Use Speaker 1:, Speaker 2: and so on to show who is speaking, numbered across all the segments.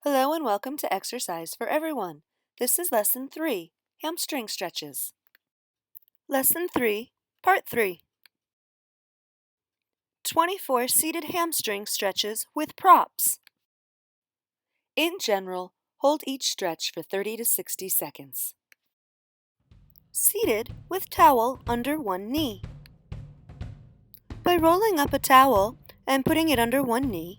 Speaker 1: Hello and welcome to Exercise for Everyone. This is Lesson 3, Hamstring Stretches. Lesson 3, Part 3. 24 seated hamstring stretches with props. In general, hold each stretch for 30 to 60 seconds. Seated with towel under one knee. By rolling up a towel and putting it under one knee,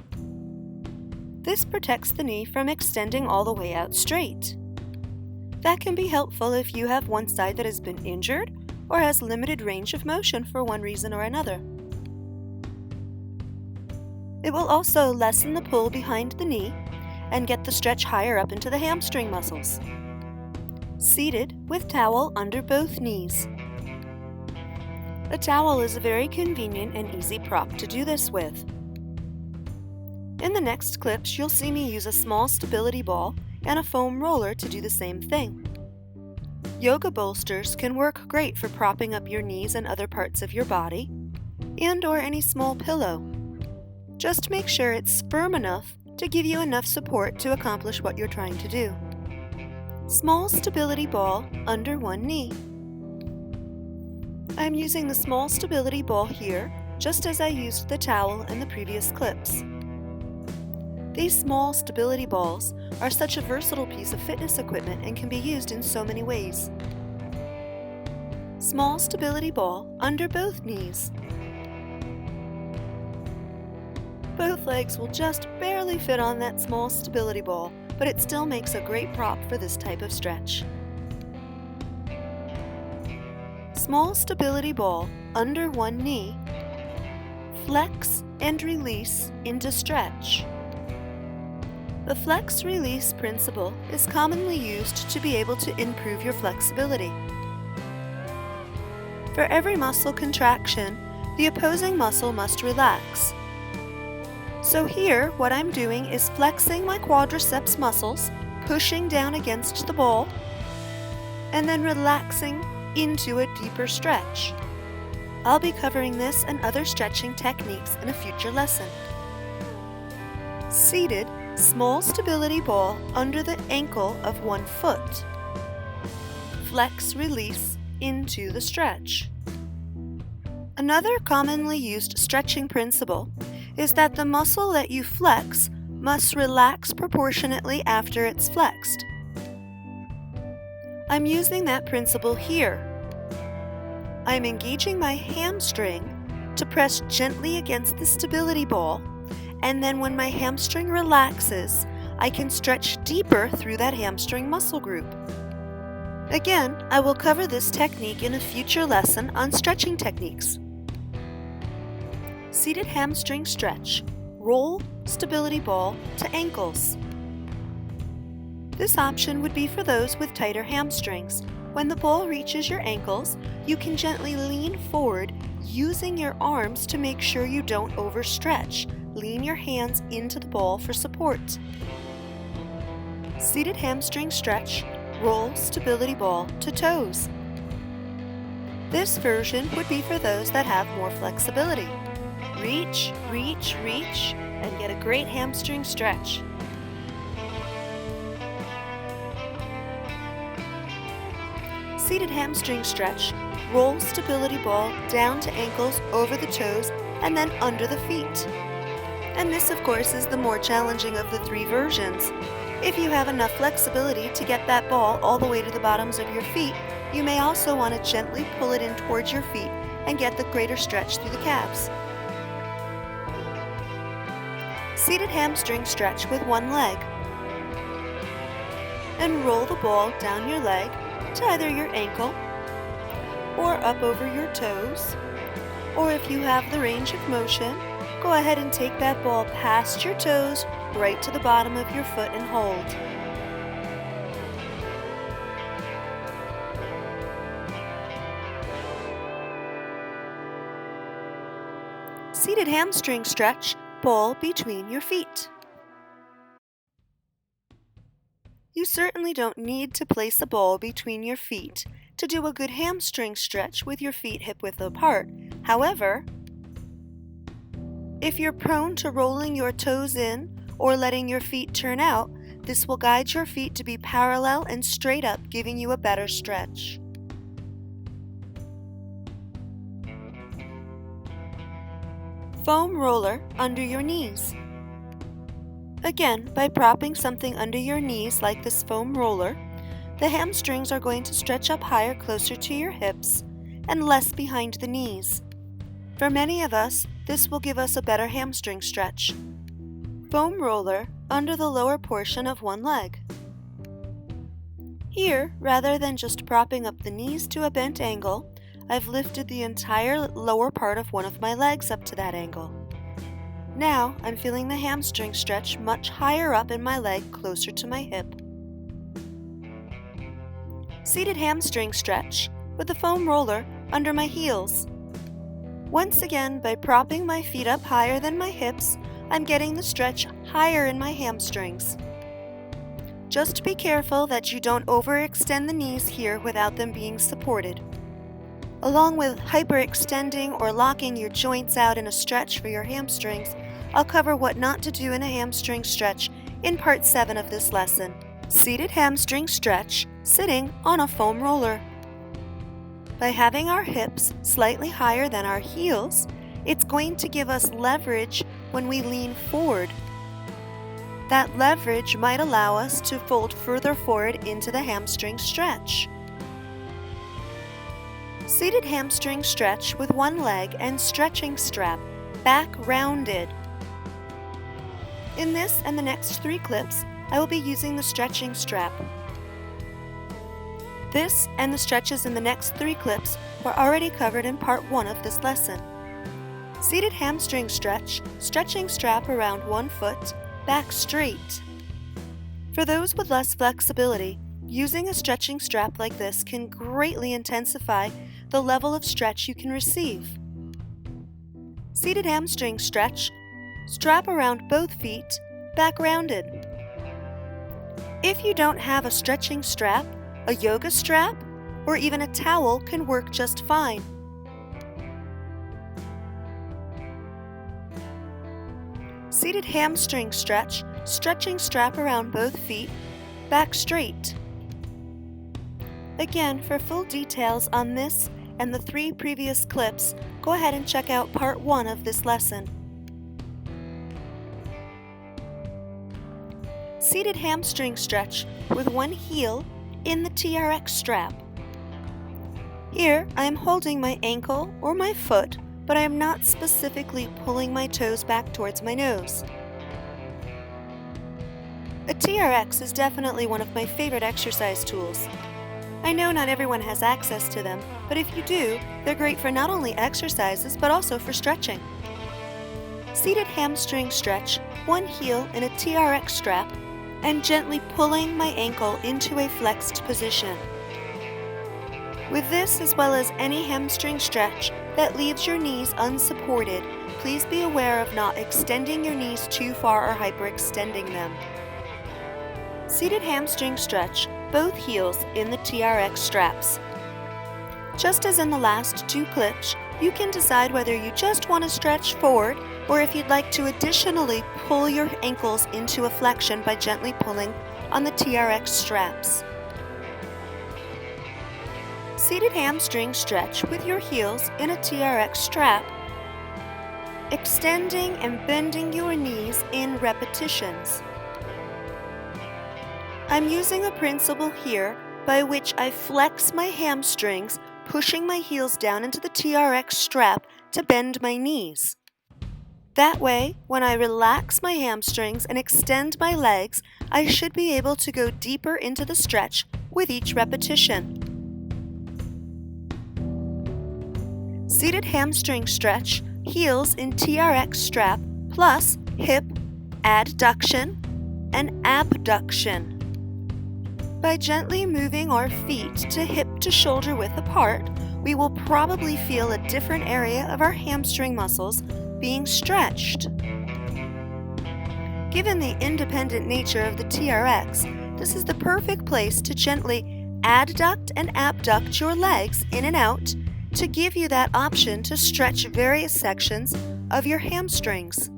Speaker 1: this protects the knee from extending all the way out straight. That can be helpful if you have one side that has been injured or has limited range of motion for one reason or another. It will also lessen the pull behind the knee and get the stretch higher up into the hamstring muscles. Seated with towel under both knees. A towel is a very convenient and easy prop to do this with. In the next clips, you'll see me use a small stability ball and a foam roller to do the same thing. Yoga bolsters can work great for propping up your knees and other parts of your body, and/or any small pillow. Just make sure it's firm enough to give you enough support to accomplish what you're trying to do. Small stability ball under one knee. I'm using the small stability ball here, just as I used the towel in the previous clips. These small stability balls are such a versatile piece of fitness equipment and can be used in so many ways. Small stability ball under both knees. Both legs will just barely fit on that small stability ball, but it still makes a great prop for this type of stretch. Small stability ball under one knee. Flex and release into stretch. The flex-release principle is commonly used to be able to improve your flexibility. For every muscle contraction, the opposing muscle must relax. So here, what I'm doing is flexing my quadriceps muscles, pushing down against the ball, and then relaxing into a deeper stretch. I'll be covering this and other stretching techniques in a future lesson. Seated, small stability ball under the ankle of one foot. Flex release into the stretch. Another commonly used stretching principle is that the muscle that you flex must relax proportionately after it's flexed. I'm using that principle here. I'm engaging my hamstring to press gently against the stability ball, and then when my hamstring relaxes, I can stretch deeper through that hamstring muscle group. Again, I will cover this technique in a future lesson on stretching techniques. Seated hamstring stretch. Roll stability ball to ankles. This option would be for those with tighter hamstrings. When the ball reaches your ankles, you can gently lean forward using your arms to make sure you don't overstretch. Lean your hands into the ball for support. Seated hamstring stretch, roll stability ball to toes. This version would be for those that have more flexibility. Reach, reach, reach, and get a great hamstring stretch. Seated hamstring stretch, roll stability ball down to ankles, over the toes, and then under the feet. And this, of course, is the more challenging of the three versions. If you have enough flexibility to get that ball all the way to the bottoms of your feet, you may also want to gently pull it in towards your feet and get the greater stretch through the calves. Seated hamstring stretch with one leg. And roll the ball down your leg to either your ankle or up over your toes. Or if you have the range of motion, go ahead and take that ball past your toes, right to the bottom of your foot and hold. Seated hamstring stretch, ball between your feet. You certainly don't need to place a ball between your feet to do a good hamstring stretch with your feet hip-width apart. However, if you're prone to rolling your toes in or letting your feet turn out, This will guide your feet to be parallel and straight up, giving you a better stretch. Foam roller under your knees. Again, by propping something under your knees like this foam roller, the hamstrings are going to stretch up higher, closer to your hips, and less behind the knees. For many of us, this will give us a better hamstring stretch. Foam roller under the lower portion of one leg. Here, rather than just propping up the knees to a bent angle, I've lifted the entire lower part of one of my legs up to that angle. Now, I'm feeling the hamstring stretch much higher up in my leg, closer to my hip. Seated hamstring stretch with the foam roller under my heels. Once again, by propping my feet up higher than my hips, I'm getting the stretch higher in my hamstrings. Just be careful that you don't overextend the knees here without them being supported. Along with hyperextending or locking your joints out in a stretch for your hamstrings, I'll cover what not to do in a hamstring stretch in part 7 of this lesson. Seated hamstring stretch, sitting on a foam roller. By having our hips slightly higher than our heels, it's going to give us leverage when we lean forward. That leverage might allow us to fold further forward into the hamstring stretch. Seated hamstring stretch with one leg and stretching strap, back rounded. In this and the next 3 clips, I will be using the stretching strap. This and the stretches in the next 3 clips were already covered in part 1 of this lesson. Seated hamstring stretch, stretching strap around one foot, back straight. For those with less flexibility, using a stretching strap like this can greatly intensify the level of stretch you can receive. Seated hamstring stretch, strap around both feet, back rounded. If you don't have a stretching strap, a yoga strap, or even a towel can work just fine. Seated hamstring stretch, stretching strap around both feet, back straight. Again, for full details on this and the 3 previous clips, go ahead and check out part 1 of this lesson. Seated hamstring stretch with one heel in the TRX strap. Here, I am holding my ankle or my foot, but I am not specifically pulling my toes back towards my nose. A TRX is definitely one of my favorite exercise tools. I know not everyone has access to them, but if you do, they're great for not only exercises, but also for stretching. Seated hamstring stretch, one heel in a TRX strap, and gently pulling my ankle into a flexed position. With this, as well as any hamstring stretch that leaves your knees unsupported, please be aware of not extending your knees too far or hyperextending them. Seated hamstring stretch, both heels in the TRX straps. Just as in the last 2 clips, you can decide whether you just want to stretch forward or if you'd like to additionally pull your ankles into a flexion by gently pulling on the TRX straps. Seated hamstring stretch with your heels in a TRX strap, extending and bending your knees in repetitions. I'm using a principle here by which I flex my hamstrings, pushing my heels down into the TRX strap to bend my knees. That way, when I relax my hamstrings and extend my legs, I should be able to go deeper into the stretch with each repetition. Seated hamstring stretch, heels in TRX strap, plus hip, adduction, and abduction. By gently moving our feet to hip to shoulder width apart, we will probably feel a different area of our hamstring muscles being stretched. Given the independent nature of the TRX, this is the perfect place to gently adduct and abduct your legs in and out to give you that option to stretch various sections of your hamstrings.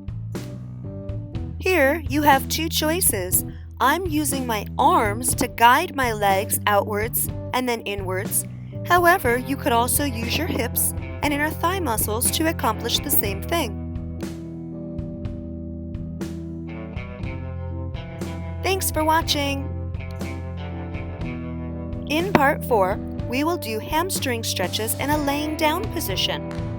Speaker 1: Here you have 2 choices. I'm using my arms to guide my legs outwards and then inwards. However, you could also use your hips and inner thigh muscles to accomplish the same thing. Thanks for watching! In part 4, we will do hamstring stretches in a laying down position.